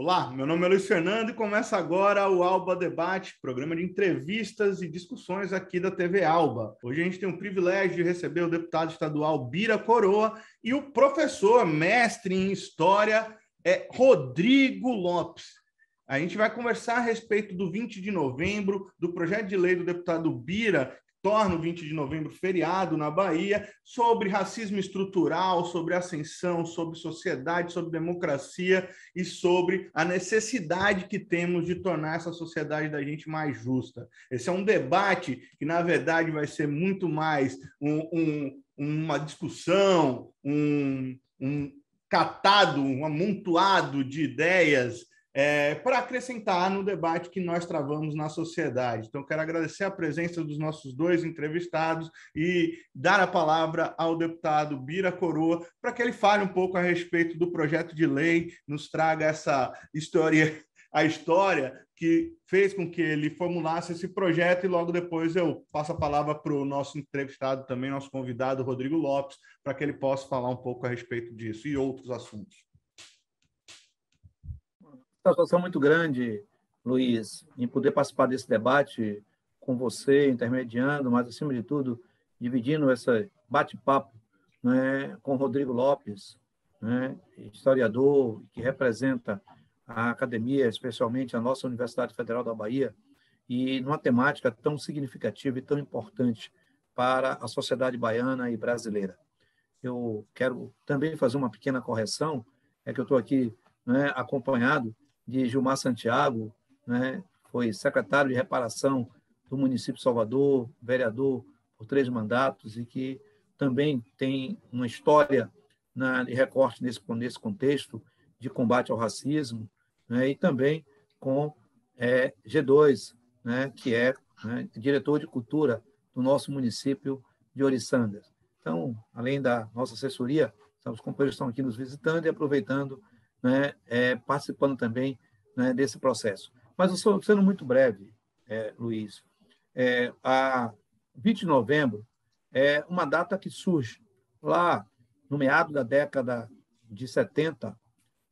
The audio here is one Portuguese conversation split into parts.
Olá, meu nome é Luiz Fernando e começa agora o Alba Debate, programa de entrevistas e discussões aqui da TV Alba. Hoje a gente tem o privilégio de receber o deputado estadual Bira Coroa e o professor, mestre em História, Rodrigo Lopes. A gente vai conversar a respeito do 20 de novembro, do projeto de lei do deputado Bira, torna o 20 de novembro feriado na Bahia, sobre racismo estrutural, sobre ascensão, sobre sociedade, sobre democracia e sobre a necessidade que temos de tornar essa sociedade da gente mais justa. Esse é um debate que, na verdade, vai ser muito mais uma discussão, um catado, um amontoado de ideias para acrescentar no debate que nós travamos na sociedade. Então, quero agradecer a presença dos nossos dois entrevistados e dar a palavra ao deputado Bira Coroa para que ele fale um pouco a respeito do projeto de lei, nos traga essa história, a história que fez com que ele formulasse esse projeto, e logo depois eu passo a palavra para o nosso entrevistado também, nosso convidado, Rodrigo Lopes, para que ele possa falar um pouco a respeito disso e outros assuntos. Satisfação muito grande, Luiz, em poder participar desse debate com você, intermediando, mas, acima de tudo, dividindo esse bate-papo, né, com o Rodrigo Lopes, né, historiador que representa a academia, especialmente a nossa Universidade Federal da Bahia, e numa temática tão significativa e tão importante para a sociedade baiana e brasileira. Eu quero também fazer uma pequena correção, que eu estou aqui, né, acompanhado de Gilmar Santiago, né, foi secretário de reparação do município de Salvador, vereador por 3 mandatos, e que também tem uma história de recorte nesse contexto de combate ao racismo, né, e também com G2, né, que é, né, diretor de cultura do nosso município de Oriçanga. Então, além da nossa assessoria, os companheiros estão aqui nos visitando e aproveitando, né, participando também, né, desse processo. Mas eu estou sendo muito breve, Luiz. A 20 de novembro é uma data que surge lá no meado da década de 70,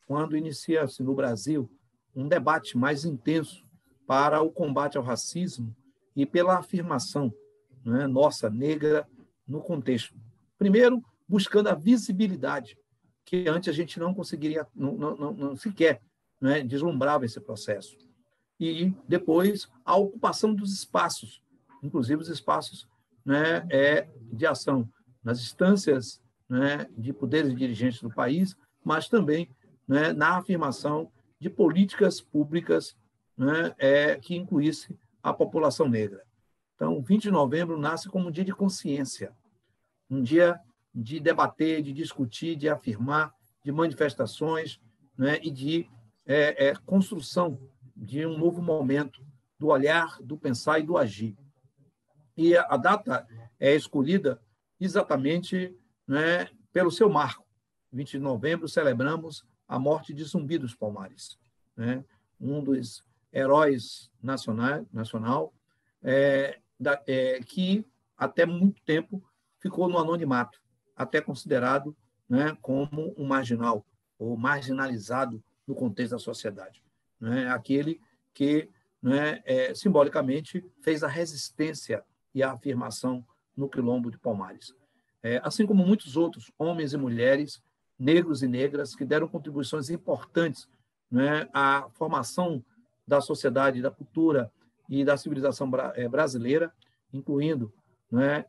quando inicia-se no Brasil um debate mais intenso para o combate ao racismo e pela afirmação, né, nossa, negra, no contexto. Primeiro, buscando a visibilidade, que antes a gente não conseguiria, não sequer, né, deslumbrava esse processo. E depois a ocupação dos espaços, inclusive os espaços, né, de ação nas instâncias, né, de poderes dirigentes do país, mas também, né, na afirmação de políticas públicas, né, que incluísse a população negra. Então, 20 de novembro nasce como um dia de consciência, um dia de debater, de discutir, de afirmar, de manifestações, né, e de construção de um novo momento do olhar, do pensar e do agir. E a data é escolhida exatamente, né, pelo seu marco. 20 de novembro celebramos a morte de Zumbi dos Palmares, né, um dos heróis nacional, que até muito tempo ficou no anonimato, até considerado, né, como um marginal ou marginalizado no contexto da sociedade, né? Aquele que, né, simbolicamente fez a resistência e a afirmação no Quilombo de Palmares. Assim como muitos outros homens e mulheres, negros e negras, que deram contribuições importantes, né, à formação da sociedade, da cultura e da civilização brasileira, incluindo, né,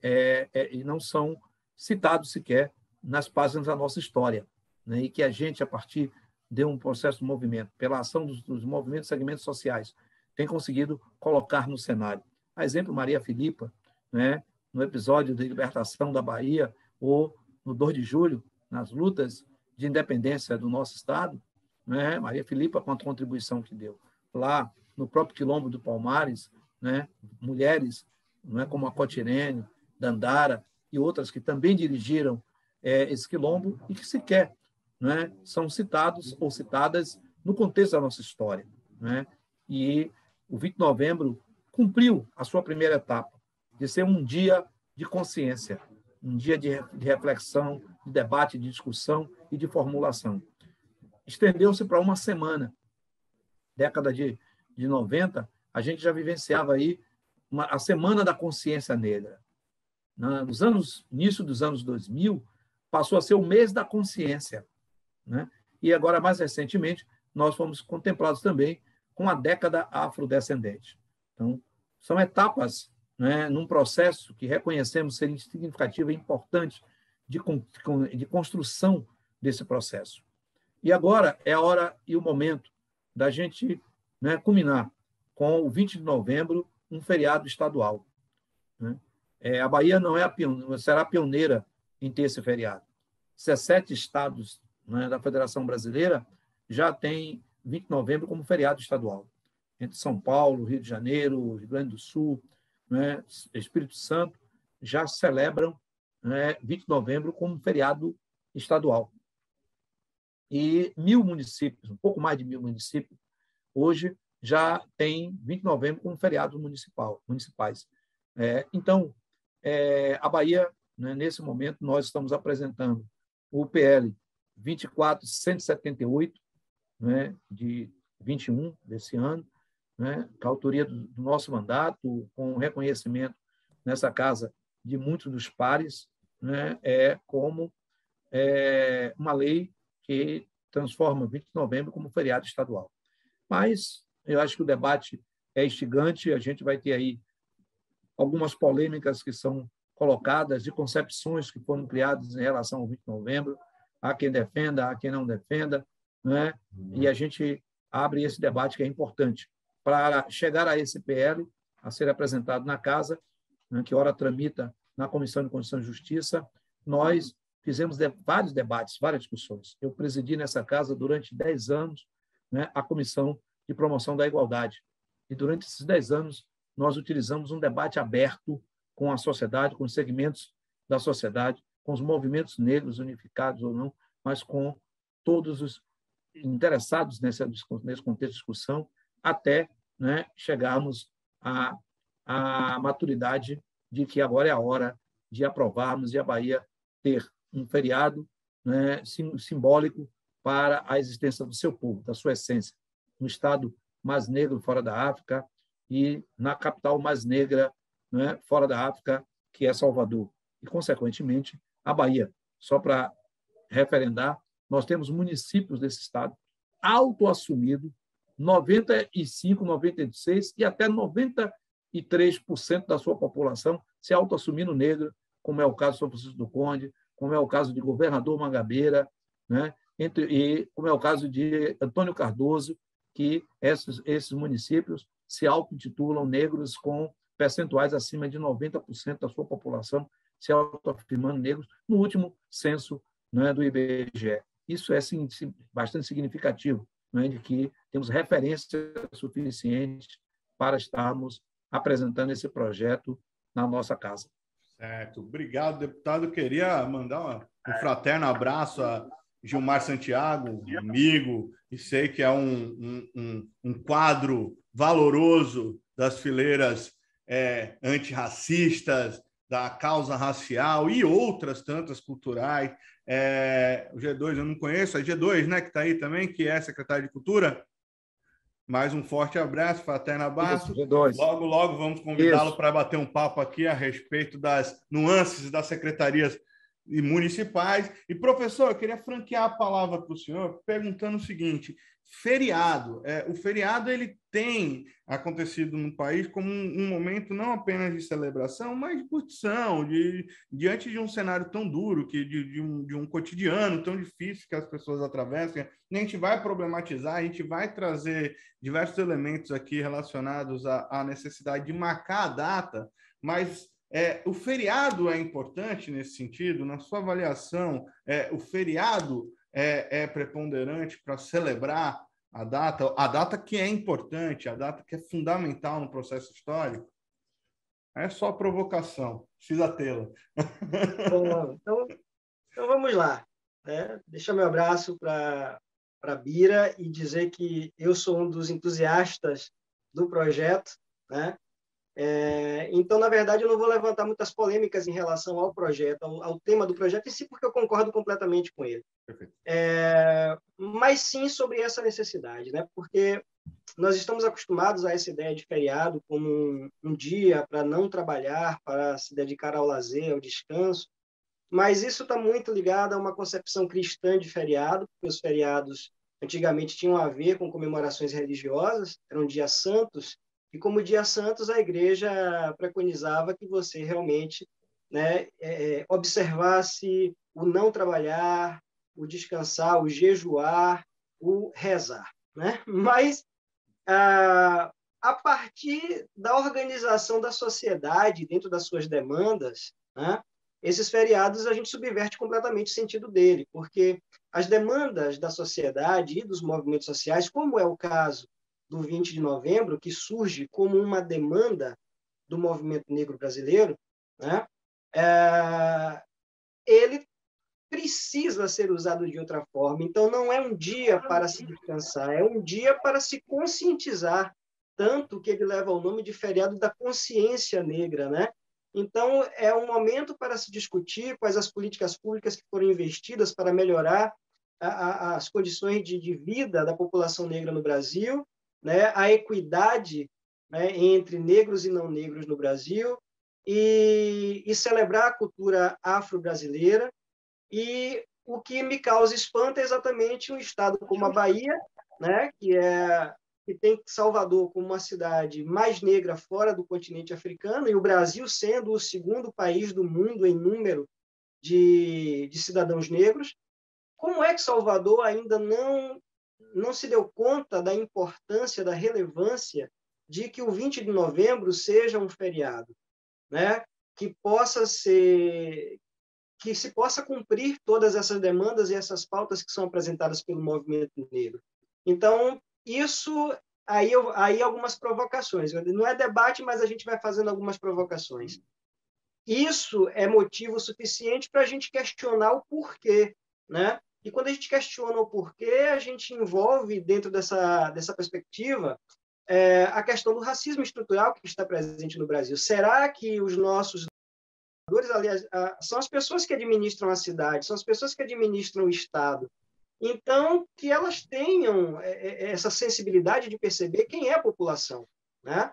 e não são citados sequer nas páginas da nossa história, né, e que a gente, a partir de um processo de movimento, pela ação dos movimentos e segmentos sociais, tem conseguido colocar no cenário. A exemplo, Maria Filipa, né, no episódio de libertação da Bahia, ou no 2 de julho, nas lutas de independência do nosso Estado, né, Maria Filipa, com a contribuição que deu. Lá, no próprio Quilombo do Palmares, né, mulheres, né, como a Cotirene, Dandara e outras que também dirigiram esse quilombo e que sequer, né, são citados ou citadas no contexto da nossa história, né? E o 20 de novembro cumpriu a sua primeira etapa, de ser um dia de consciência, um dia de reflexão, de debate, de discussão e de formulação. Estendeu-se para uma semana, década de 90, a gente já vivenciava aí a Semana da Consciência Negra. Início dos anos 2000, passou a ser o mês da consciência, né? E agora, mais recentemente, nós fomos contemplados também com a década afrodescendente. Então, são etapas, né, num processo que reconhecemos serem significativas e importantes de construção desse processo. E agora é a hora e o momento da gente, né, culminar com o 20 de novembro, um feriado estadual, né? A Bahia não é será pioneira em ter esse feriado. 17 estados, né, da Federação Brasileira já têm 20 de novembro como feriado estadual. Entre São Paulo, Rio de Janeiro, Rio Grande do Sul, né, Espírito Santo, já celebram, né, 20 de novembro como feriado estadual. E 1.000 municípios, um pouco mais de 1.000 municípios, hoje já tem 20 de novembro como feriados municipais. Então, a Bahia, né, nesse momento, nós estamos apresentando o PL 24.178, né, de 21 desse ano, né, com a autoria do nosso mandato, com reconhecimento nessa casa de muitos dos pares, né, como uma lei que transforma 20 de novembro como feriado estadual. Mas eu acho que o debate é instigante, a gente vai ter aí algumas polêmicas que são colocadas, de concepções que foram criadas em relação ao 20 de novembro, há quem defenda, há quem não defenda, né? E a gente abre esse debate que é importante para chegar a esse PL, a ser apresentado na Casa, né, que ora tramita na Comissão de Constituição e Justiça. Nós fizemos vários debates, várias discussões. Eu presidi nessa Casa durante 10 anos, né, a Comissão de Promoção da Igualdade. E durante esses 10 anos, nós utilizamos um debate aberto com a sociedade, com os segmentos da sociedade, com os movimentos negros unificados ou não, mas com todos os interessados nesse contexto de discussão, até, né, chegarmos à maturidade de que agora é a hora de aprovarmos e a Bahia ter um feriado, né, simbólico para a existência do seu povo, da sua essência, no estado mais negro fora da África e na capital mais negra, né, fora da África, que é Salvador. E, consequentemente, a Bahia. Só para referendar, nós temos municípios desse estado autoassumido, 95%, 96% e até 93% da sua população se autoassumindo negra, como é o caso de São Francisco do Conde, como é o caso de Governador Mangabeira, né? E como é o caso de Antônio Cardoso, que esses municípios se auto-intitulam negros com percentuais acima de 90% da sua população se autoafirmando negros no último censo, né, do IBGE. Isso é bastante significativo, né, de que temos referência suficiente para estarmos apresentando esse projeto na nossa casa. Certo. Obrigado, deputado. Eu queria mandar um fraterno abraço a Gilmar Santiago, amigo, e sei que é um quadro valoroso das fileiras antirracistas, da causa racial e outras tantas culturais. O G2 eu não conheço, é G2, né, que está aí também, que é secretário de Cultura. Mais um forte abraço, fraterno abraço. Logo, logo vamos convidá-lo para bater um papo aqui a respeito das nuances das secretarias municipais. E, professor, eu queria franquear a palavra para o senhor perguntando o seguinte: feriado. O feriado ele tem acontecido no país como um momento não apenas de celebração, mas de curtição, diante de um cenário tão duro, de um cotidiano tão difícil que as pessoas atravessam. A gente vai problematizar, a gente vai trazer diversos elementos aqui relacionados à necessidade de marcar a data, mas o feriado é importante nesse sentido? Na sua avaliação, o feriado é preponderante para celebrar a data que é importante, a data que é fundamental no processo histórico? É só provocação, precisa tê-la. Bom, então vamos lá, né? Deixa meu abraço para a Bira e dizer que eu sou um dos entusiastas do projeto, né? Então, na verdade, eu não vou levantar muitas polêmicas em relação ao projeto, ao tema do projeto em si, porque eu concordo completamente com ele. Mas sim sobre essa necessidade, né? Porque nós estamos acostumados a essa ideia de feriado como um dia para não trabalhar, para se dedicar ao lazer, ao descanso, mas isso está muito ligado a uma concepção cristã de feriado, porque os feriados antigamente tinham a ver com comemorações religiosas, eram dias santos, e como dias santos a igreja preconizava que você realmente, né, observasse o não trabalhar, o descansar, o jejuar, o rezar, né? Mas a partir da organização da sociedade dentro das suas demandas, né, esses feriados a gente subverte completamente o sentido dele, porque as demandas da sociedade e dos movimentos sociais, como é o caso do 20 de novembro, que surge como uma demanda do movimento negro brasileiro, né, ele precisa ser usado de outra forma. Então, não é um dia para se descansar, é um dia para se conscientizar, tanto que ele leva o nome de feriado da consciência negra, né? Então, é um momento para se discutir quais as políticas públicas que foram investidas para melhorar as condições de vida da população negra no Brasil, né? A equidade, né, entre negros e não negros no Brasil, e celebrar a cultura afro-brasileira. E o que me causa espanto é exatamente um estado como a Bahia, né, que tem Salvador como uma cidade mais negra fora do continente africano, e o Brasil sendo o segundo país do mundo em número de cidadãos negros. Como é que Salvador ainda não se deu conta da importância, da relevância de que o 20 de novembro seja um feriado, né, que se possa cumprir todas essas demandas e essas pautas que são apresentadas pelo movimento negro? Então, isso aí algumas provocações. Não é debate, mas a gente vai fazendo algumas provocações. Isso é motivo suficiente para a gente questionar o porquê, né? E quando a gente questiona o porquê, a gente envolve dentro dessa perspectiva a questão do racismo estrutural que está presente no Brasil. Será que os nossos aliás, são as pessoas que administram a cidade, são as pessoas que administram o Estado. Então, que elas tenham essa sensibilidade de perceber quem é a população, né?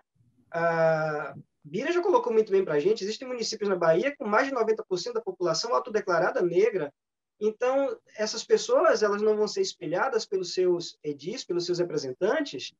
A Bira já colocou muito bem para a gente, existem municípios na Bahia com mais de 90% da população autodeclarada negra. Então, essas pessoas elas não vão ser espelhadas pelos seus edis, pelos seus representantes.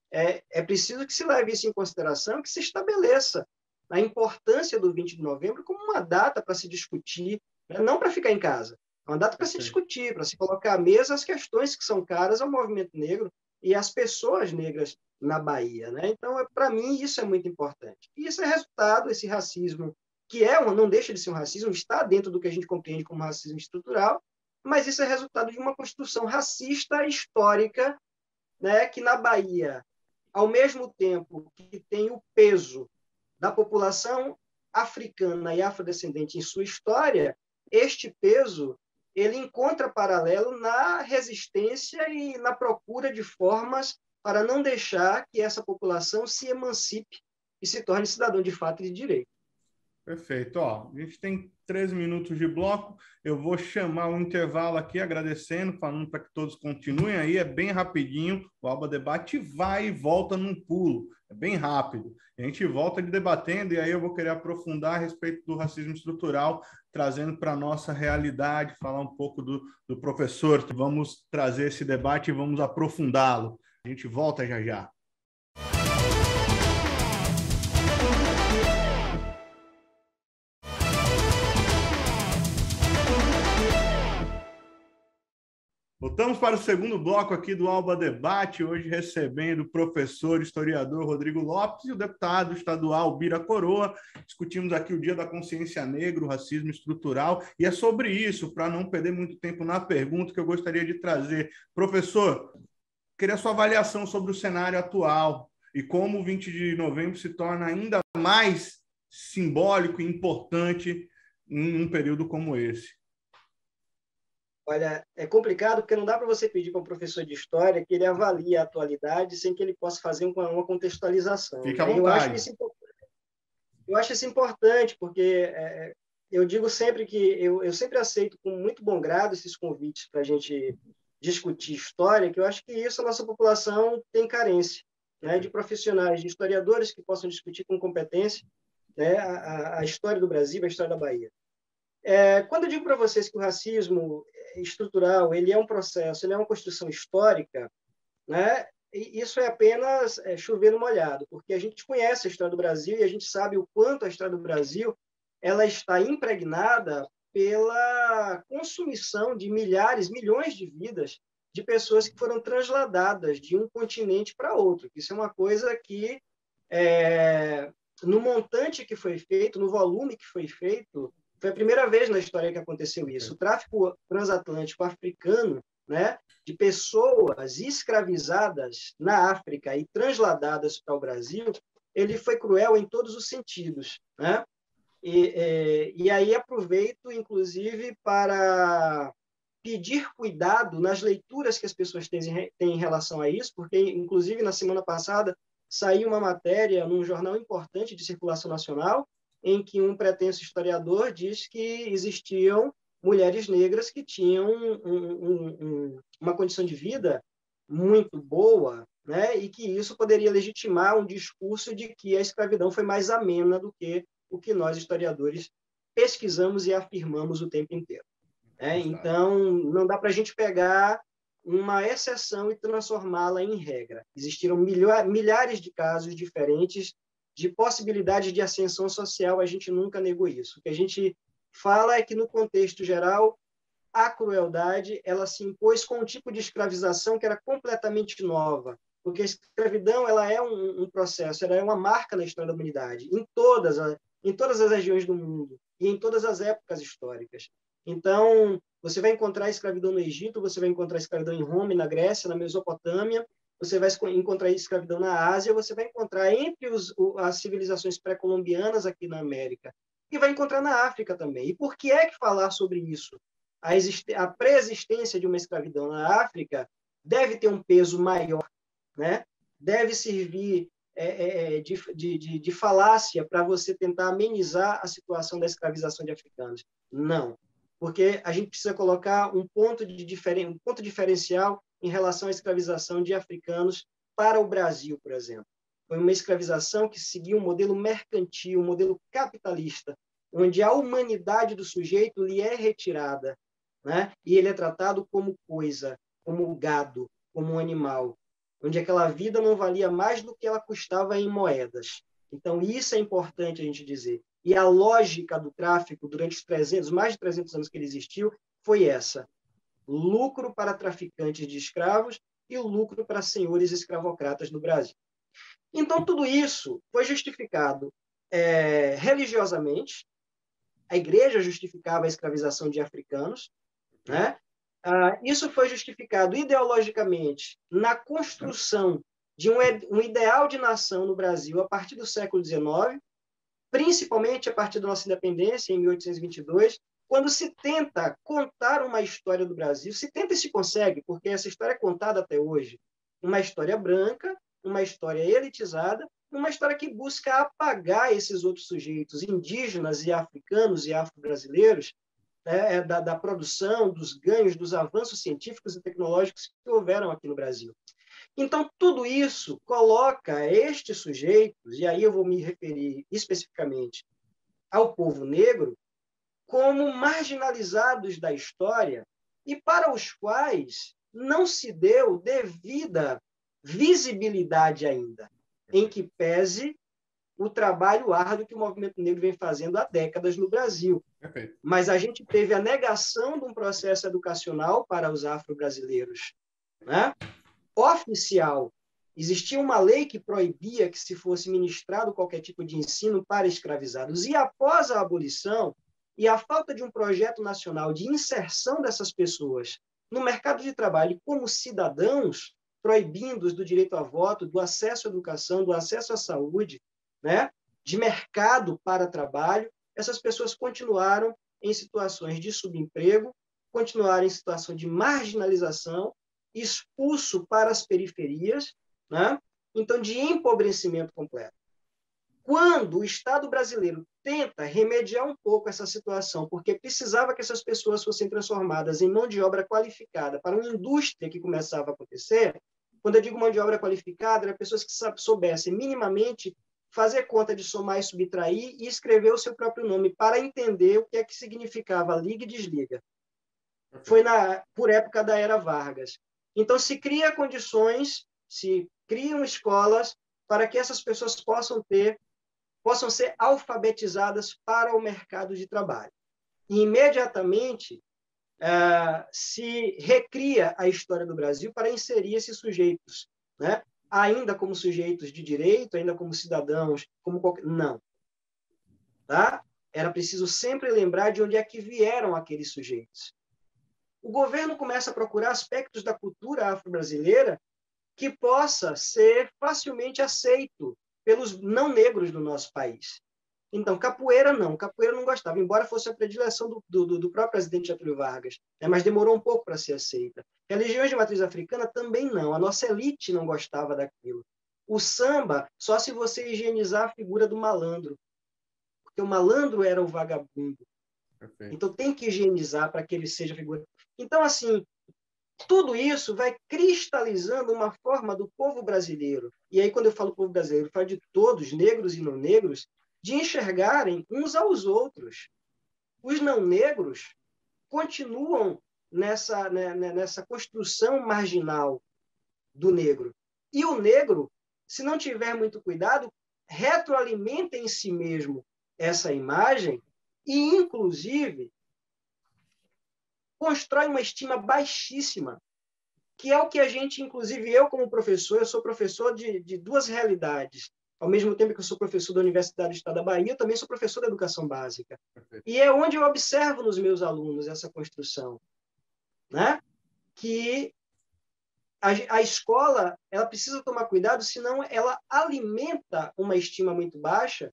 É preciso que se leve isso em consideração, que se estabeleça a importância do 20 de novembro como uma data para se discutir, né? Não para ficar em casa, é uma data para se discutir, para se colocar à mesa as questões que são caras ao movimento negro e às pessoas negras na Bahia, né? Então, para mim, isso é muito importante. E isso é resultado, esse racismo, que não deixa de ser um racismo, está dentro do que a gente compreende como racismo estrutural, mas isso é resultado de uma construção racista histórica, né? Que na Bahia, ao mesmo tempo que tem o peso da população africana e afrodescendente em sua história, este peso ele encontra paralelo na resistência e na procura de formas para não deixar que essa população se emancipe e se torne cidadão de fato e de direito. Perfeito. Ó, a gente tem 13 minutos de bloco. Eu vou chamar um intervalo aqui, agradecendo, falando para que todos continuem aí. É bem rapidinho. O Alba Debate vai e volta num pulo. É bem rápido. A gente volta debatendo e aí eu vou querer aprofundar a respeito do racismo estrutural, trazendo para a nossa realidade, falar um pouco do professor. Vamos trazer esse debate e vamos aprofundá-lo. A gente volta já já. Voltamos para o segundo bloco aqui do Alba Debate, hoje recebendo o professor historiador Rodrigo Lopes e o deputado estadual Bira Coroa. Discutimos aqui o Dia da Consciência Negra, o racismo estrutural, e é sobre isso, para não perder muito tempo na pergunta, que eu gostaria de trazer. Professor, queria a sua avaliação sobre o cenário atual e como o 20 de novembro se torna ainda mais simbólico e importante em um período como esse. Olha, é complicado porque não dá para você pedir para um professor de história que ele avalie a atualidade sem que ele possa fazer uma contextualização. Fique à vontade. Eu acho isso importante, porque eu digo sempre que eu sempre aceito com muito bom grado esses convites para a gente discutir história, que eu acho que isso a nossa população tem carência, né, de profissionais, de historiadores que possam discutir com competência, né, a história do Brasil, a história da Bahia. Quando eu digo para vocês que o racismo estrutural ele é um processo, ele é uma construção histórica, né, isso é apenas chover no molhado, porque a gente conhece a história do Brasil e a gente sabe o quanto a história do Brasil ela está impregnada pela consumição de milhares, milhões de vidas de pessoas que foram transladadas de um continente para outro. Isso é uma coisa que, no montante que foi feito, no volume que foi feito, foi a primeira vez na história que aconteceu isso. O tráfico transatlântico africano, né, de pessoas escravizadas na África e transladadas para o Brasil, ele foi cruel em todos os sentidos, né? E aí aproveito, inclusive, para pedir cuidado nas leituras que as pessoas têm em relação a isso, porque, inclusive, na semana passada, saiu uma matéria num jornal importante de circulação nacional, em que um pretenso historiador diz que existiam mulheres negras que tinham uma condição de vida muito boa, né? E que isso poderia legitimar um discurso de que a escravidão foi mais amena do que o que nós, historiadores, pesquisamos e afirmamos o tempo inteiro. Então, não dá para a gente pegar uma exceção e transformá-la em regra. Existiram milhares de casos diferentes de possibilidade de ascensão social, a gente nunca negou isso. O que a gente fala é que, no contexto geral, a crueldade ela se impôs com um tipo de escravização que era completamente nova, porque a escravidão ela é um processo, ela é uma marca na história da humanidade, em todas as regiões do mundo e em todas as épocas históricas. Então, você vai encontrar escravidão no Egito, você vai encontrar escravidão em Roma, na Grécia, na Mesopotâmia, você vai encontrar escravidão na Ásia, você vai encontrar entre as civilizações pré-colombianas aqui na América, e vai encontrar na África também. E por que é que falar sobre isso? A pré-existência de uma escravidão na África deve ter um peso maior, né? Deve servir de falácia para você tentar amenizar a situação da escravização de africanos. Não, porque a gente precisa colocar um ponto diferencial em relação à escravização de africanos para o Brasil, por exemplo. Foi uma escravização que seguiu um modelo mercantil, um modelo capitalista, onde a humanidade do sujeito lhe é retirada, né? E ele é tratado como coisa, como gado, como um animal, onde aquela vida não valia mais do que ela custava em moedas. Então, isso é importante a gente dizer. E a lógica do tráfico, durante os mais de 300 anos que ele existiu, foi essa. Lucro para traficantes de escravos e lucro para senhores escravocratas no Brasil. Então, tudo isso foi justificado religiosamente. A igreja justificava a escravização de africanos, né? Isso foi justificado ideologicamente na construção de um ideal de nação no Brasil a partir do século XIX, principalmente a partir da nossa independência, em 1822, quando se tenta contar uma história do Brasil, se tenta e se consegue, porque essa história é contada até hoje, uma história branca, uma história elitizada, uma história que busca apagar esses outros sujeitos indígenas e africanos e afro-brasileiros, da produção, dos ganhos, dos avanços científicos e tecnológicos que houveram aqui no Brasil. Então, tudo isso coloca estes sujeitos, e aí eu vou me referir especificamente ao povo negro, como marginalizados da história e para os quais não se deu devida visibilidade ainda, em que pese o trabalho árduo que o movimento negro vem fazendo há décadas no Brasil. Perfeito. Mas a gente teve a negação de um processo educacional para os afro-brasileiros, né? Oficial. Existia uma lei que proibia que se fosse ministrado qualquer tipo de ensino para escravizados. E após a abolição e a falta de um projeto nacional de inserção dessas pessoas no mercado de trabalho como cidadãos, proibindo-os do direito a voto, do acesso à educação, do acesso à saúde, né? De mercado para trabalho, essas pessoas continuaram em situações de subemprego, continuaram em situação de marginalização, expulso para as periferias, né? Então, de empobrecimento completo. Quando o Estado brasileiro tenta remediar um pouco essa situação, porque precisava que essas pessoas fossem transformadas em mão de obra qualificada para uma indústria que começava a acontecer, Quando eu digo mão de obra qualificada, eram pessoas que soubessem minimamente fazer conta de somar e subtrair e escrever o seu próprio nome para entender o que é que significava liga e desliga. Foi por época da Era Vargas. Então, se cria condições, se criam escolas para que essas pessoas possam ser alfabetizadas para o mercado de trabalho. E, imediatamente, se recria a história do Brasil para inserir esses sujeitos, né? Ainda como sujeitos de direito, ainda como cidadãos, não. Tá? Era preciso sempre lembrar de onde é que vieram aqueles sujeitos. O governo começa a procurar aspectos da cultura afro-brasileira que possa ser facilmente aceito pelos não negros do nosso país. Então, capoeira não gostava, embora fosse a predileção do próprio presidente Getúlio Vargas, né? Mas demorou um pouco para ser aceita. Religiões de matriz africana também não, a nossa elite não gostava daquilo. O samba, só se você higienizar a figura do malandro, porque o malandro era o vagabundo. Perfeito. Então, tem que higienizar para que ele seja figura. Então, assim, tudo isso vai cristalizando uma forma do povo brasileiro. E aí, quando eu falo povo brasileiro, eu falo de todos, negros e não negros, de enxergarem uns aos outros. Os não negros continuam nessa construção marginal do negro. E o negro, se não tiver muito cuidado, retroalimenta em si mesmo essa imagem e, inclusive, constrói uma estima baixíssima, que é o que a gente, inclusive eu como professor, eu sou professor de duas realidades. Ao mesmo tempo que eu sou professor da Universidade do Estado da Bahia, eu também sou professor da educação básica. Perfeito. E é onde eu observo nos meus alunos essa construção, né? Que a escola ela precisa tomar cuidado, senão ela alimenta uma estima muito baixa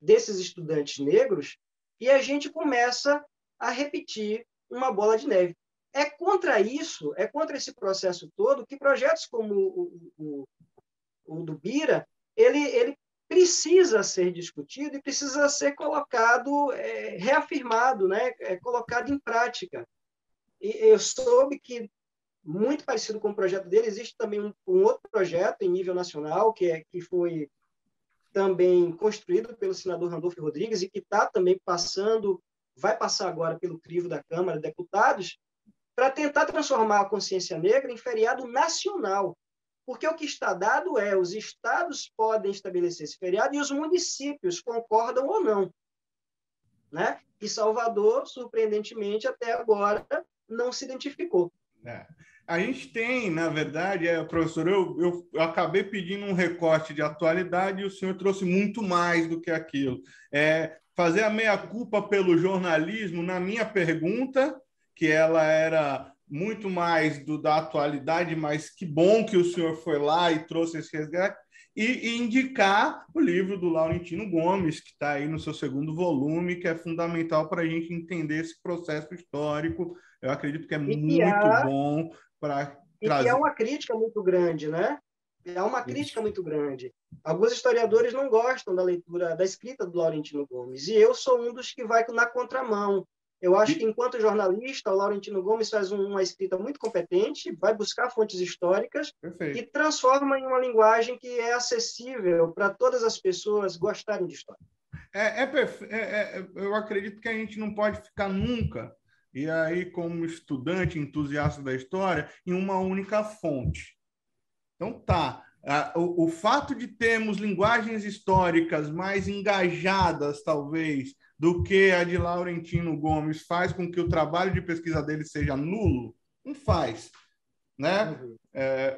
desses estudantes negros e a gente começa a repetir uma bola de neve. É contra isso, é contra esse processo todo que projetos como o do Bira, ele precisa ser discutido e precisa ser colocado, reafirmado, né? Colocado em prática. E eu soube que, muito parecido com o projeto dele, existe também um outro projeto em nível nacional, que foi também construído pelo senador Randolfo Rodrigues e que está também vai passar agora pelo crivo da Câmara de Deputados, para tentar transformar a consciência negra em feriado nacional. Porque o que está dado é os estados podem estabelecer esse feriado e os municípios concordam ou não. Né? E Salvador, surpreendentemente, até agora, não se identificou. A gente tem, na verdade, professor, eu acabei pedindo um recorte de atualidade e o senhor trouxe muito mais do que aquilo. Fazer a meia-culpa pelo jornalismo, na minha pergunta, que ela era muito mais da atualidade, mas que bom que o senhor foi lá e trouxe esse resgate, e indicar o livro do Laurentino Gomes, que está aí no seu segundo volume, que é fundamental para a gente entender esse processo histórico. Eu acredito que é muito bom para trazer... E que é uma crítica muito grande, né? É uma crítica muito grande. Alguns historiadores não gostam da leitura, da escrita do Laurentino Gomes, e eu sou um dos que vai na contramão. Eu acho que, enquanto jornalista, o Laurentino Gomes faz uma escrita muito competente, vai buscar fontes históricas. Perfeito. E transforma em uma linguagem que é acessível para todas as pessoas gostarem de história. Eu acredito que a gente não pode ficar nunca, e aí, como estudante, entusiasta da história, em uma única fonte. Então, o fato de termos linguagens históricas mais engajadas, talvez, do que a de Laurentino Gomes faz com que o trabalho de pesquisa dele seja nulo? Não faz. Né? Uhum.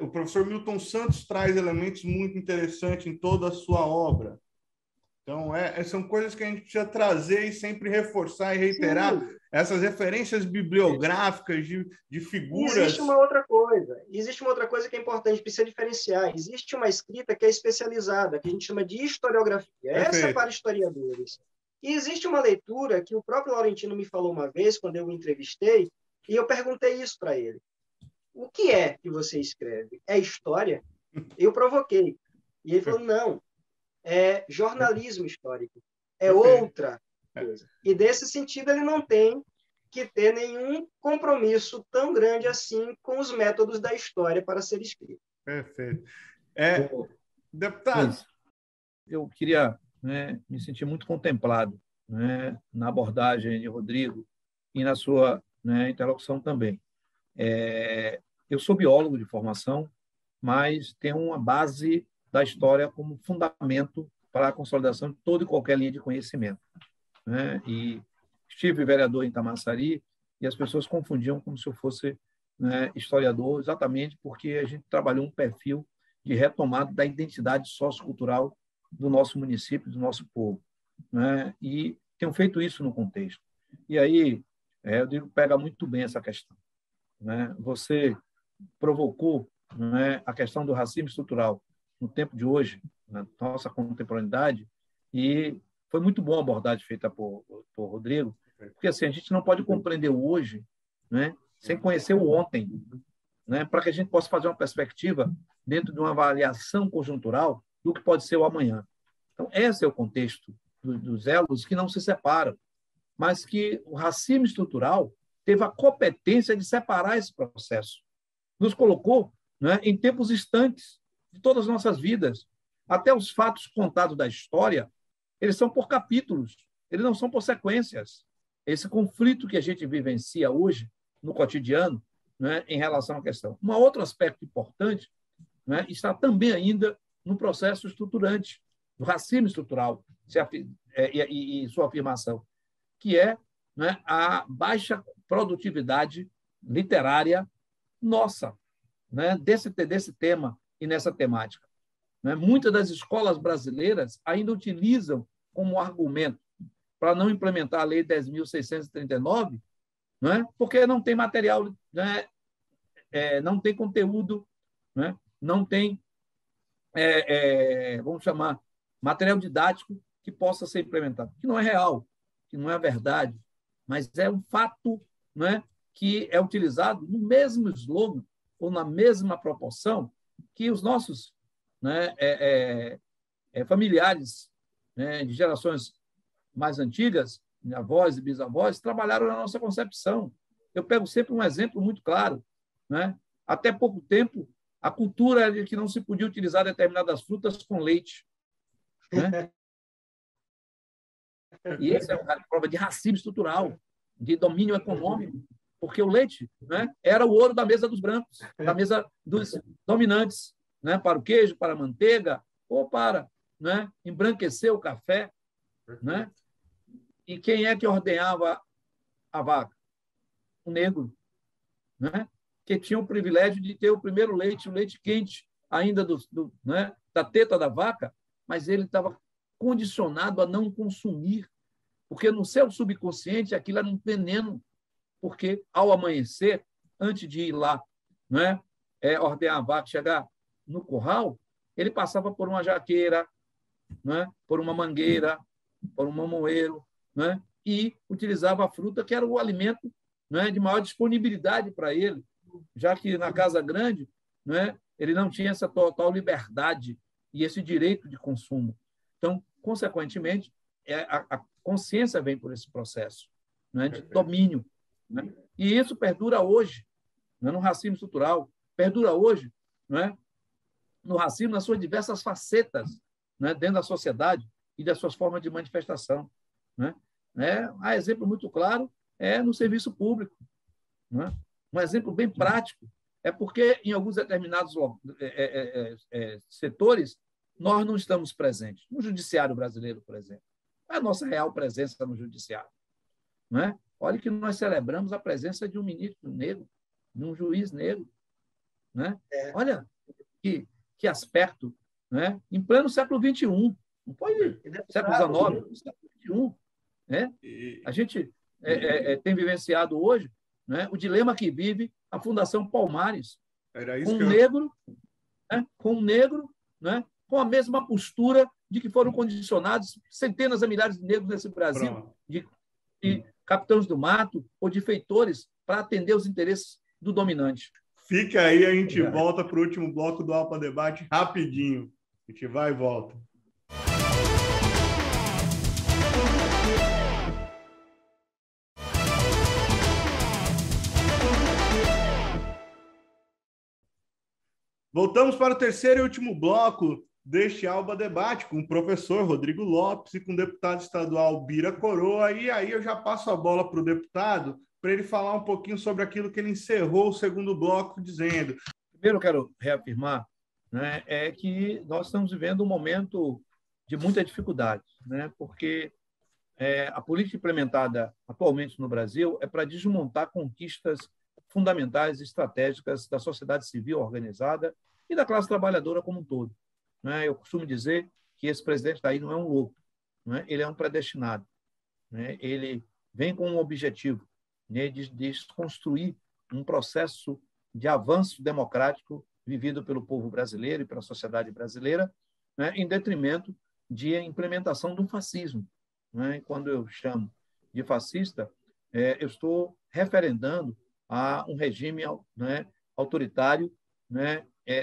O professor Milton Santos traz elementos muito interessantes em toda a sua obra. Então, são coisas que a gente precisa trazer e sempre reforçar e reiterar. Sim. Essas referências bibliográficas de figuras... Existe uma outra coisa que é importante, precisa diferenciar. Existe uma escrita que é especializada, que a gente chama de historiografia. Perfeito. Essa é para historiadores. E existe uma leitura que o próprio Laurentino me falou uma vez, quando eu o entrevistei, e eu perguntei isso para ele. O que é que você escreve? É história? Eu provoquei. E ele falou, não, é jornalismo histórico. É outra coisa. E, nesse sentido, ele não tem que ter nenhum compromisso tão grande assim com os métodos da história para ser escrito. Perfeito. Deputado, eu queria, né, me sentir muito contemplado, né, na abordagem de Rodrigo e na sua, né, interlocução também. Eu sou biólogo de formação, mas tenho uma base da história como fundamento para a consolidação de toda e qualquer linha de conhecimento, né? E estive vereador em Camaçari e as pessoas confundiam como se eu fosse, né, historiador, exatamente porque a gente trabalhou um perfil de retomada da identidade sociocultural do nosso município, do nosso povo, né? E tenho feito isso no contexto. E aí, eu digo, pega muito bem essa questão, né? Você provocou, né, a questão do racismo estrutural no tempo de hoje, na nossa contemporaneidade, e foi muito boa a abordagem feita por Rodrigo, porque assim, a gente não pode compreender o hoje, né, sem conhecer o ontem, né, para que a gente possa fazer uma perspectiva dentro de uma avaliação conjuntural do que pode ser o amanhã. Então, esse é o contexto dos elos que não se separam, mas que o racismo estrutural teve a competência de separar esse processo. Nos colocou, né, em tempos distantes de todas as nossas vidas. Até os fatos contados da história, eles são por capítulos, eles não são por sequências. Esse conflito que a gente vivencia hoje, no cotidiano, né, em relação à questão. Um outro aspecto importante, né, está também ainda no processo estruturante, do racismo estrutural e sua afirmação, que é, né, a baixa produtividade literária nossa, né, desse tema e nessa temática. Né? Muitas das escolas brasileiras ainda utilizam como argumento para não implementar a Lei 10.639, né, porque não tem material, né, não tem conteúdo, né, não tem, vamos chamar, material didático que possa ser implementado, que não é real, que não é verdade, mas é um fato, né, que é utilizado no mesmo slogan ou na mesma proporção que os nossos, né, familiares, né, de gerações mais antigas, avós e bisavós, trabalharam na nossa concepção. Eu pego sempre um exemplo muito claro, né? Até pouco tempo, a cultura era de que não se podia utilizar determinadas frutas com leite, né? E essa é uma prova de racismo estrutural, de domínio econômico, porque o leite, né, era o ouro da mesa dos brancos, da mesa dos dominantes, né, para o queijo, para a manteiga, ou para, né, embranquecer o café. Né? E quem é que ordenhava a vaca? O negro, né, que tinha o privilégio de ter o primeiro leite, o leite quente, ainda né, da teta da vaca, mas ele estava condicionado a não consumir, porque no seu subconsciente aquilo era um veneno, porque ao amanhecer, antes de ir lá, né, ordenar a vaca, chegar no curral, ele passava por uma jaqueira, né, por uma mangueira, por um mamoeiro, né, e utilizava a fruta, que era o alimento, né, de maior disponibilidade para ele, já que na casa grande, né, ele não tinha essa total liberdade e esse direito de consumo. Então, consequentemente, a consciência vem por esse processo, né, de domínio. Né? E isso perdura hoje, né, no racismo estrutural, perdura hoje, né, no racismo nas suas diversas facetas, né, dentro da sociedade e das suas formas de manifestação. Né? Um exemplo muito claro é no serviço público. Né? Um exemplo bem prático é porque, em alguns determinados setores, nós não estamos presentes. No judiciário brasileiro, por exemplo. A nossa real presença no judiciário. Né? Olha que nós celebramos a presença de um ministro negro, de um juiz negro. Né? Olha que aspecto, né? Em pleno século XXI. Não pode século XIX, século XXI. Né? A gente tem vivenciado hoje, né, o dilema que vive a Fundação Palmares, com um negro, né, com a mesma postura de que foram condicionados centenas de milhares de negros nesse Brasil, de capitães do mato ou de feitores para atender os interesses do dominante. Fica aí, a gente volta para o último bloco do ALPA Debate rapidinho. A gente vai e volta. Voltamos para o terceiro e último bloco deste Alba Debate com o professor Rodrigo Lopes e com o deputado estadual Bira Coroa. E aí eu já passo a bola para o deputado para ele falar um pouquinho sobre aquilo que ele encerrou o segundo bloco dizendo. Primeiro, eu quero reafirmar, né, que nós estamos vivendo um momento de muita dificuldade, né, porque a política implementada atualmente no Brasil é para desmontar conquistas fundamentais e estratégicas da sociedade civil organizada e da classe trabalhadora como um todo. Eu costumo dizer que esse presidente daí não é um louco, ele é um predestinado. Ele vem com um objetivo, de construir um processo de avanço democrático vivido pelo povo brasileiro e pela sociedade brasileira, em detrimento de implementação de um fascismo. Quando eu chamo de fascista, eu estou referendando a um regime autoritário,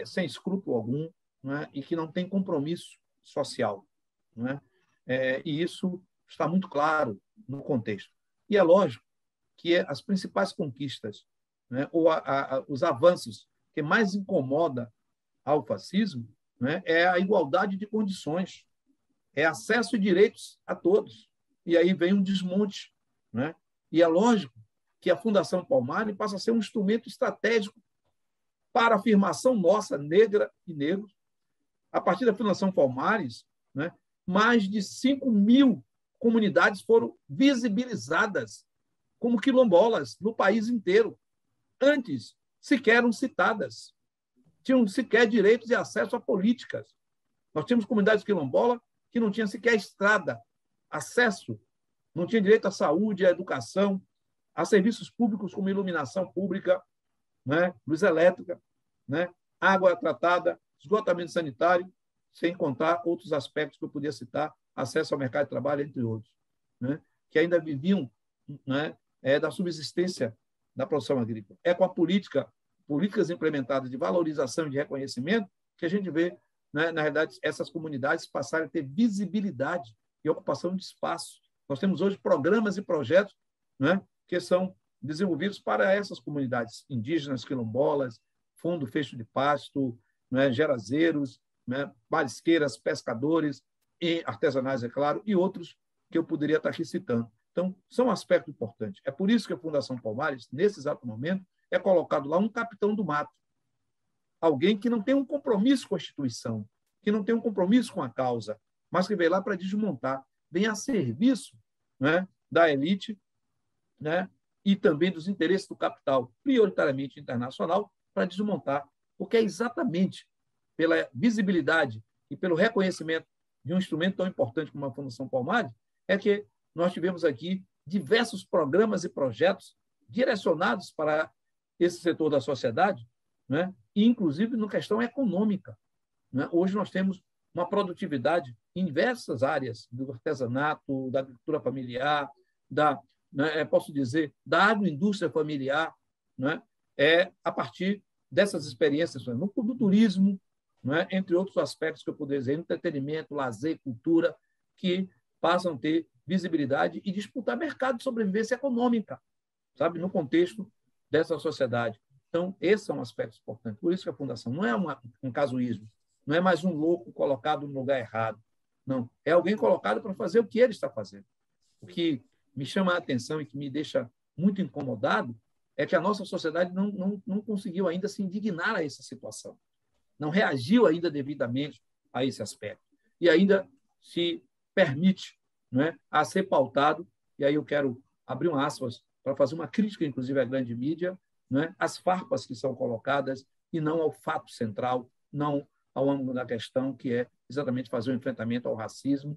sem escrúpulo algum, e que não tem compromisso social. E isso está muito claro no contexto. E é lógico que as principais conquistas, ou os avanços que mais incomoda ao fascismo, é a igualdade de condições, é acesso e direitos a todos. E aí vem um desmonte. E é lógico que a Fundação Palmares passa a ser um instrumento estratégico para a afirmação nossa, negra e negros. A partir da Fundação Palmares, mais de 5.000 comunidades foram visibilizadas como quilombolas no país inteiro. Antes, sequer eram citadas. Tinham sequer direitos e acesso a políticas. Nós tínhamos comunidades quilombolas que não tinham sequer estrada, acesso, não tinha direito à saúde, à educação, a serviços públicos como iluminação pública, luz elétrica, água tratada, esgotamento sanitário, sem contar outros aspectos que eu podia citar, acesso ao mercado de trabalho, entre outros, que ainda viviam da subsistência da produção agrícola. É com a políticas implementadas de valorização e de reconhecimento que a gente vê, na realidade, essas comunidades passarem a ter visibilidade e ocupação de espaço. Nós temos hoje programas e projetos que são desenvolvidos para essas comunidades indígenas, quilombolas, fundo fecho de pasto, gerazeiros, marisqueiras, pescadores e artesanais, é claro, e outros que eu poderia estar aqui citando. Então, são aspectos importantes. É por isso que a Fundação Palmares, nesse exato momento, é colocado lá um capitão do mato, alguém que não tem um compromisso com a instituição, que não tem um compromisso com a causa, mas que veio lá para desmontar, vem a serviço da elite e também dos interesses do capital, prioritariamente internacional, para desmontar, porque é exatamente pela visibilidade e pelo reconhecimento de um instrumento tão importante como a Fundação Palmares, é que nós tivemos aqui diversos programas e projetos direcionados para esse setor da sociedade, e inclusive na questão econômica. Hoje nós temos uma produtividade em diversas áreas, do artesanato, da agricultura familiar, posso dizer, da agroindústria familiar, a partir dessas experiências, do turismo, entre outros aspectos que eu poderia dizer, entretenimento, lazer, cultura, que passam a ter visibilidade e disputar mercado de sobrevivência econômica, no contexto dessa sociedade. Então, esses são aspectos importantes. Por isso que a Fundação não é um casuísmo, não é mais um louco colocado no lugar errado. Não, é alguém colocado para fazer o que ele está fazendo. O que me chama a atenção e que me deixa muito incomodado é que a nossa sociedade não conseguiu ainda se indignar a essa situação, não reagiu ainda devidamente a esse aspecto, e ainda se permite a ser pautado, e aí eu quero abrir um aspas para fazer uma crítica, inclusive, à grande mídia, às farpas que são colocadas e não ao fato central, não ao ângulo da questão, que é exatamente fazer o enfrentamento ao racismo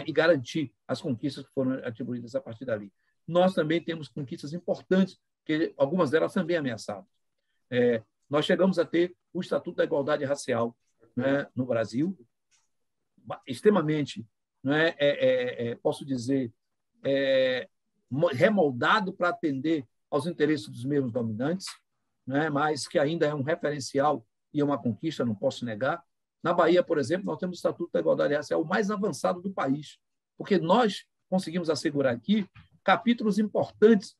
e garantir as conquistas que foram atribuídas a partir dali. Nós também temos conquistas importantes, que algumas delas também ameaçadas. Nós chegamos a ter o Estatuto da Igualdade Racial no Brasil, extremamente, posso dizer, remoldado para atender aos interesses dos mesmos dominantes, mas que ainda é um referencial e é uma conquista, não posso negar. Na Bahia, por exemplo, nós temos o Estatuto da Igualdade Racial o mais avançado do país, porque nós conseguimos assegurar aqui capítulos importantes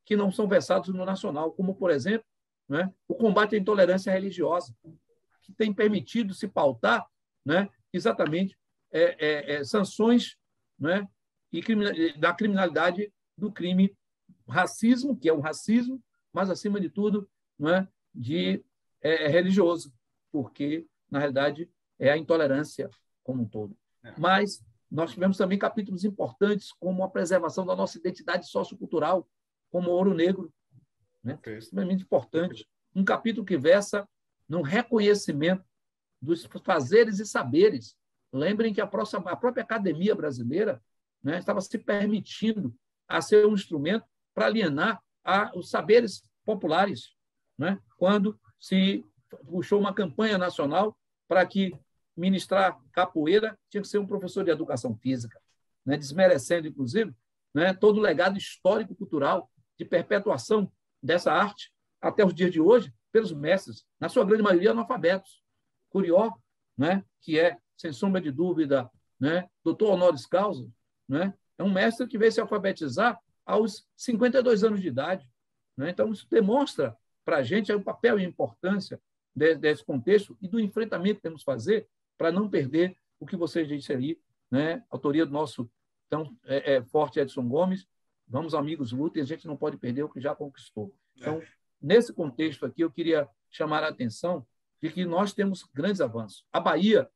que não são versados no nacional, como, por exemplo, o combate à intolerância religiosa. que tem permitido se pautar, né, exatamente sanções, né, da criminalidade do crime racismo, que é um racismo, mas, acima de tudo, não é, religioso, porque, na realidade, é a intolerância como um todo. Mas nós tivemos também capítulos importantes, como a preservação da nossa identidade sociocultural, como o Ouro Negro, né? Extremamente importante. Um capítulo que versa no reconhecimento dos fazeres e saberes. Lembrem que a própria academia brasileira, né, estava se permitindo a ser um instrumento para alienar os saberes populares, né? Quando se puxou uma campanha nacional para que ministrar capoeira tinha que ser um professor de educação física, né? Desmerecendo, inclusive, né, todo o legado histórico-cultural de perpetuação dessa arte até os dias de hoje pelos mestres, na sua grande maioria analfabetos. Curió, né, que é, sem sombra de dúvida, né, doutor honoris causa, né, é um mestre que veio se alfabetizar aos 52 anos de idade, né? Então, isso demonstra para a gente o papel e a importância desse contexto e do enfrentamento que temos que fazer para não perder o que você disse ali, né? Autoria do nosso tão forte Edson Gomes. Vamos, amigos, lutem, a gente não pode perder o que já conquistou. Então, nesse contexto aqui, eu queria chamar a atenção de que nós temos grandes avanços. A Bahia,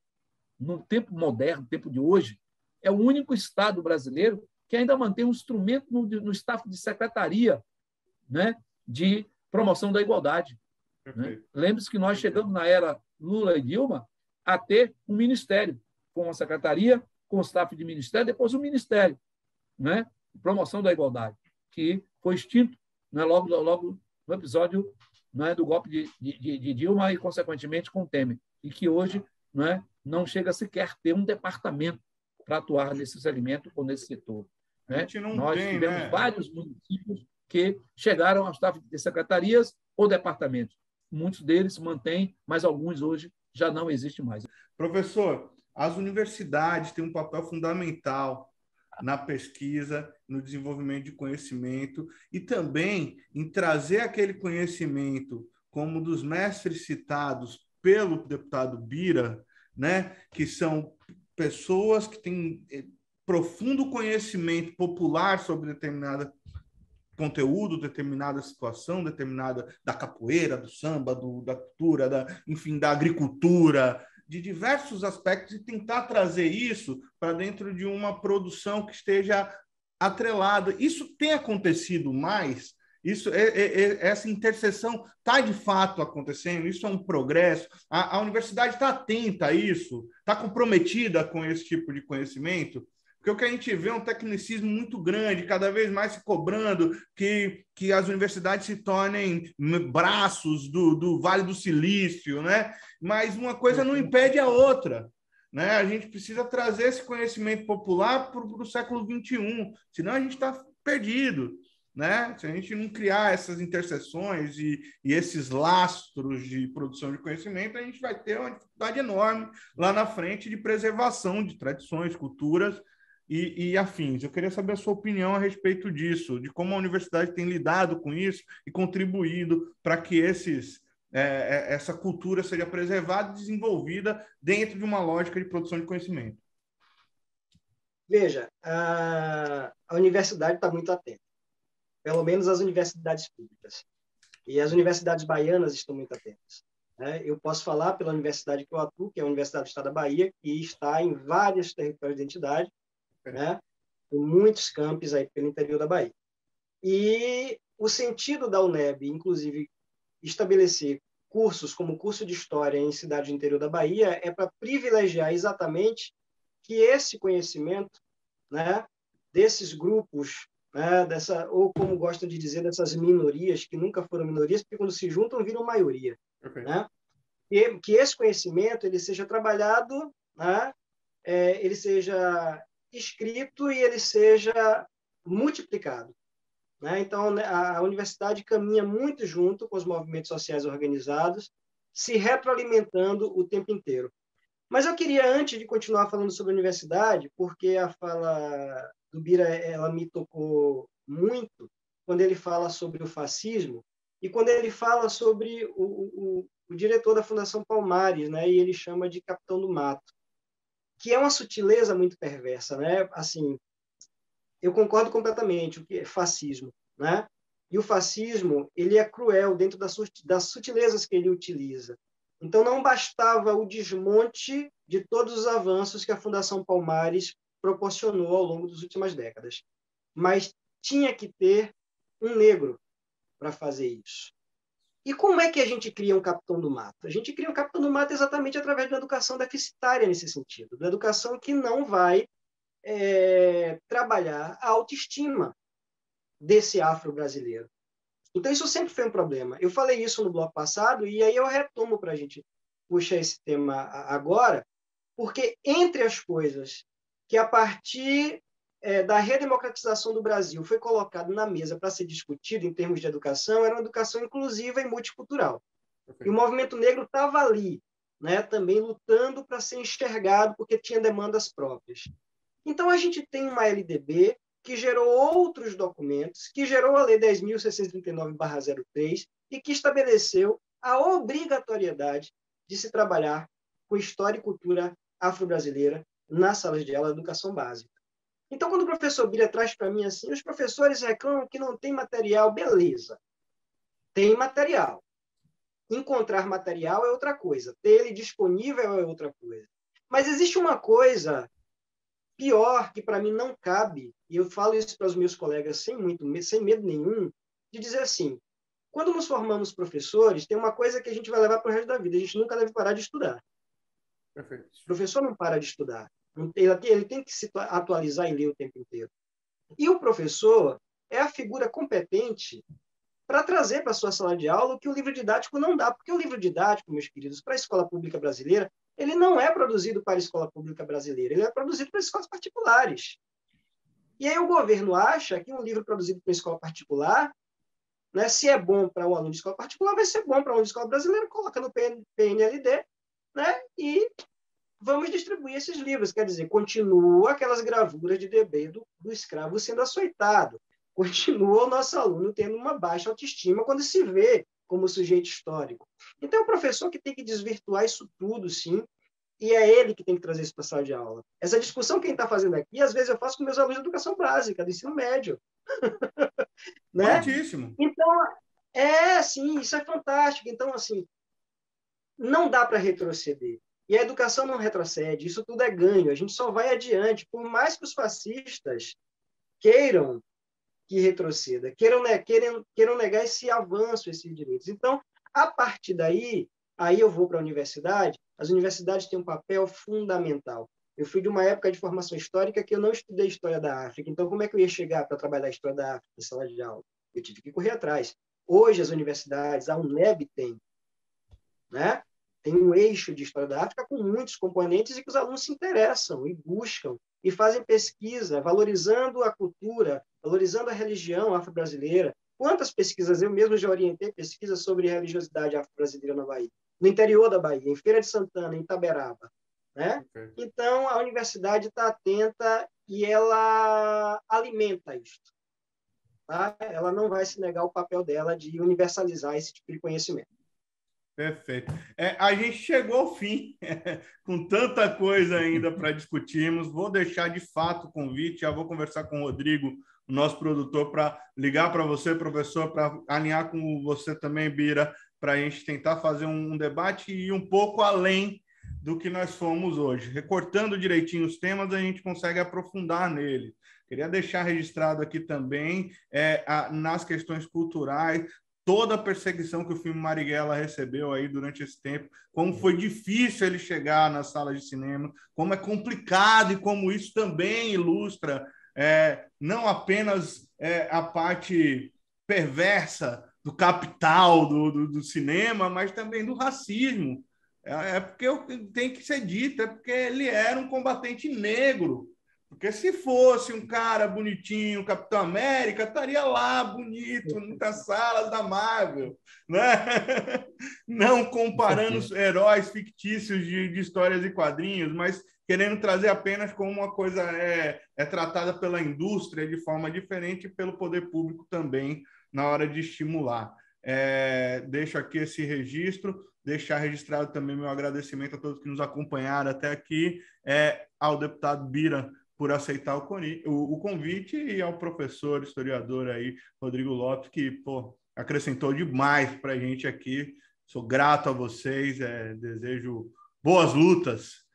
no tempo moderno, no tempo de hoje, é o único estado brasileiro que ainda mantém um instrumento no staff de secretaria, né, de promoção da igualdade. Né? Lembre-se que nós chegamos na era Lula e Dilma a ter um ministério, com uma secretaria, com o staff de ministério, depois um ministério, né, de promoção da igualdade, que foi extinto, né, logo no episódio, né, do golpe de Dilma e, consequentemente, com Temer, e que hoje, né, não chega sequer a ter um departamento para atuar nesse segmento ou nesse setor. Né? Nós tivemos vários municípios que chegaram ao staff de secretarias ou departamentos. Muitos deles mantêm, mas alguns hoje já não existem mais. Professor, as universidades têm um papel fundamental na pesquisa, no desenvolvimento de conhecimento e também em trazer aquele conhecimento, como dos mestres citados pelo deputado Bira, né, que são pessoas que têm profundo conhecimento popular sobre determinada conteúdo, determinada situação, determinada da capoeira, do samba, da cultura, enfim, da agricultura, de diversos aspectos, e tentar trazer isso para dentro de uma produção que esteja atrelada. Isso tem acontecido mais? Essa interseção está de fato acontecendo? Isso é um progresso? A universidade está atenta a isso? Está comprometida com esse tipo de conhecimento? Porque o que a gente vê é um tecnicismo muito grande, cada vez mais se cobrando que as universidades se tornem braços do Vale do Silício, né? Mas uma coisa não impede a outra. Né? A gente precisa trazer esse conhecimento popular para o século XXI, senão a gente está perdido. Né? Se a gente não criar essas interseções e esses lastros de produção de conhecimento, a gente vai ter uma dificuldade enorme lá na frente de preservação de tradições, culturas e afins. Eu queria saber a sua opinião a respeito disso, de como a universidade tem lidado com isso e contribuído para que essa cultura seja preservada e desenvolvida dentro de uma lógica de produção de conhecimento. Veja, a universidade está muito atenta, pelo menos as universidades públicas. E as universidades baianas estão muito atentas. Né? Eu posso falar pela universidade que eu atuo, que é a Universidade do Estado da Bahia, que está em vários territórios de identidade, né? Em muitos campos aí pelo interior da Bahia. E o sentido da UNEB, inclusive, estabelecer cursos como o curso de História em cidade do interior da Bahia é para privilegiar exatamente que esse conhecimento, né, desses grupos, né, ou como gostam de dizer, dessas minorias, que nunca foram minorias, porque quando se juntam viram maioria. Né? E que esse conhecimento ele seja trabalhado, né, ele seja escrito e ele seja multiplicado. Né? Então, a universidade caminha muito junto com os movimentos sociais organizados, se retroalimentando o tempo inteiro. Mas eu queria, antes de continuar falando sobre a universidade, porque a fala do Bira ela me tocou muito, quando ele fala sobre o fascismo e quando ele fala sobre o diretor da Fundação Palmares, né? E ele chama de Capitão do Mato, que é uma sutileza muito perversa, né? Assim, eu concordo completamente, o que é fascismo, né? E o fascismo, ele é cruel dentro das sutilezas que ele utiliza. Então, não bastava o desmonte de todos os avanços que a Fundação Palmares proporcionou ao longo das últimas décadas, mas tinha que ter um negro para fazer isso. E como é que a gente cria um capitão do mato? A gente cria um capitão do mato exatamente através de uma educação deficitária nesse sentido, da educação que não vai trabalhar a autoestima desse afro-brasileiro. Então, isso sempre foi um problema. Eu falei isso no bloco passado, e aí eu retomo para a gente puxar esse tema agora, porque entre as coisas que, a partir da redemocratização do Brasil, foi colocado na mesa para ser discutido em termos de educação, era uma educação inclusiva e multicultural. E o movimento negro estava ali, né, também lutando para ser enxergado, porque tinha demandas próprias. Então, a gente tem uma LDB que gerou outros documentos, que gerou a Lei 10.639/03 e que estabeleceu a obrigatoriedade de se trabalhar com história e cultura afro-brasileira nas salas de aula da educação básica. Então, quando o professor Bira traz para mim assim, os professores reclamam que não tem material, beleza. Tem material. Encontrar material é outra coisa. Ter ele disponível é outra coisa. Mas existe uma coisa pior que para mim não cabe, e eu falo isso para os meus colegas sem medo nenhum, de dizer assim, quando nos formamos professores, tem uma coisa que a gente vai levar para o resto da vida, a gente nunca deve parar de estudar. Perfeito. O professor não para de estudar. Ele tem que se atualizar e ler o tempo inteiro. E o professor é a figura competente para trazer para a sua sala de aula o que o livro didático não dá. Porque o livro didático, meus queridos, para a escola pública brasileira, ele não é produzido para a escola pública brasileira, ele é produzido para escolas particulares. E aí o governo acha que um livro produzido para uma escola particular, né, se é bom para um aluno de escola particular, vai ser bom para um aluno de escola brasileira, coloca no PNLD, né, e vamos distribuir esses livros. Quer dizer, continua aquelas gravuras de bebê do escravo sendo açoitado. Continua o nosso aluno tendo uma baixa autoestima quando se vê como sujeito histórico. Então, é o professor que tem que desvirtuar isso tudo, sim, e é ele que tem que trazer isso para a sala de aula. Essa discussão que a gente está fazendo aqui, às vezes eu faço com meus alunos de educação básica, do ensino médio. Né? Muitíssimo. Então, sim, isso é fantástico. Então, assim, não dá para retroceder. E a educação não retrocede, isso tudo é ganho, a gente só vai adiante, por mais que os fascistas queiram que retroceda, queiram negar esse avanço, esses direitos. Então, a partir daí, aí eu vou para a universidade, as universidades têm um papel fundamental. Eu fui de uma época de formação histórica que eu não estudei história da África, então como é que eu ia chegar para trabalhar a história da África em sala de aula? Eu tive que correr atrás. Hoje, as universidades, a UNEB tem, né? Tem um eixo de história da África com muitos componentes e que os alunos se interessam e buscam e fazem pesquisa, valorizando a cultura, valorizando a religião afro-brasileira. Quantas pesquisas? Eu mesmo já orientei pesquisas sobre religiosidade afro-brasileira na Bahia, no interior da Bahia, em Feira de Santana, em Itaberaba. Né? Okay. Então, a universidade está atenta e ela alimenta isso. Tá? Ela não vai se negar o papel dela de universalizar esse tipo de conhecimento. Perfeito. A gente chegou ao fim, com tanta coisa ainda para discutirmos. Vou deixar de fato o convite, já vou conversar com o Rodrigo, o nosso produtor, para ligar para você, professor, para alinhar com você também, Bira, para a gente tentar fazer um debate e ir um pouco além do que nós fomos hoje. Recortando direitinho os temas, a gente consegue aprofundar nele. Queria deixar registrado aqui também nas questões culturais, toda a perseguição que o filme Marighella recebeu aí durante esse tempo, como foi difícil ele chegar nas salas de cinema, como é complicado e como isso também ilustra não apenas a parte perversa do capital do cinema, mas também do racismo. Porque tem que ser dito, é porque ele era um combatente negro. Porque se fosse um cara bonitinho, Capitão América, estaria lá, bonito, nas salas da Marvel, né? Não comparando os heróis fictícios de histórias e quadrinhos, mas querendo trazer apenas como uma coisa tratada pela indústria de forma diferente e pelo poder público também, na hora de estimular. Deixo aqui esse registro, deixar registrado também meu agradecimento a todos que nos acompanharam até aqui, ao deputado Bira por aceitar o convite e ao professor, historiador aí, Rodrigo Lopes, que acrescentou demais para a gente aqui. Sou grato a vocês, desejo boas lutas.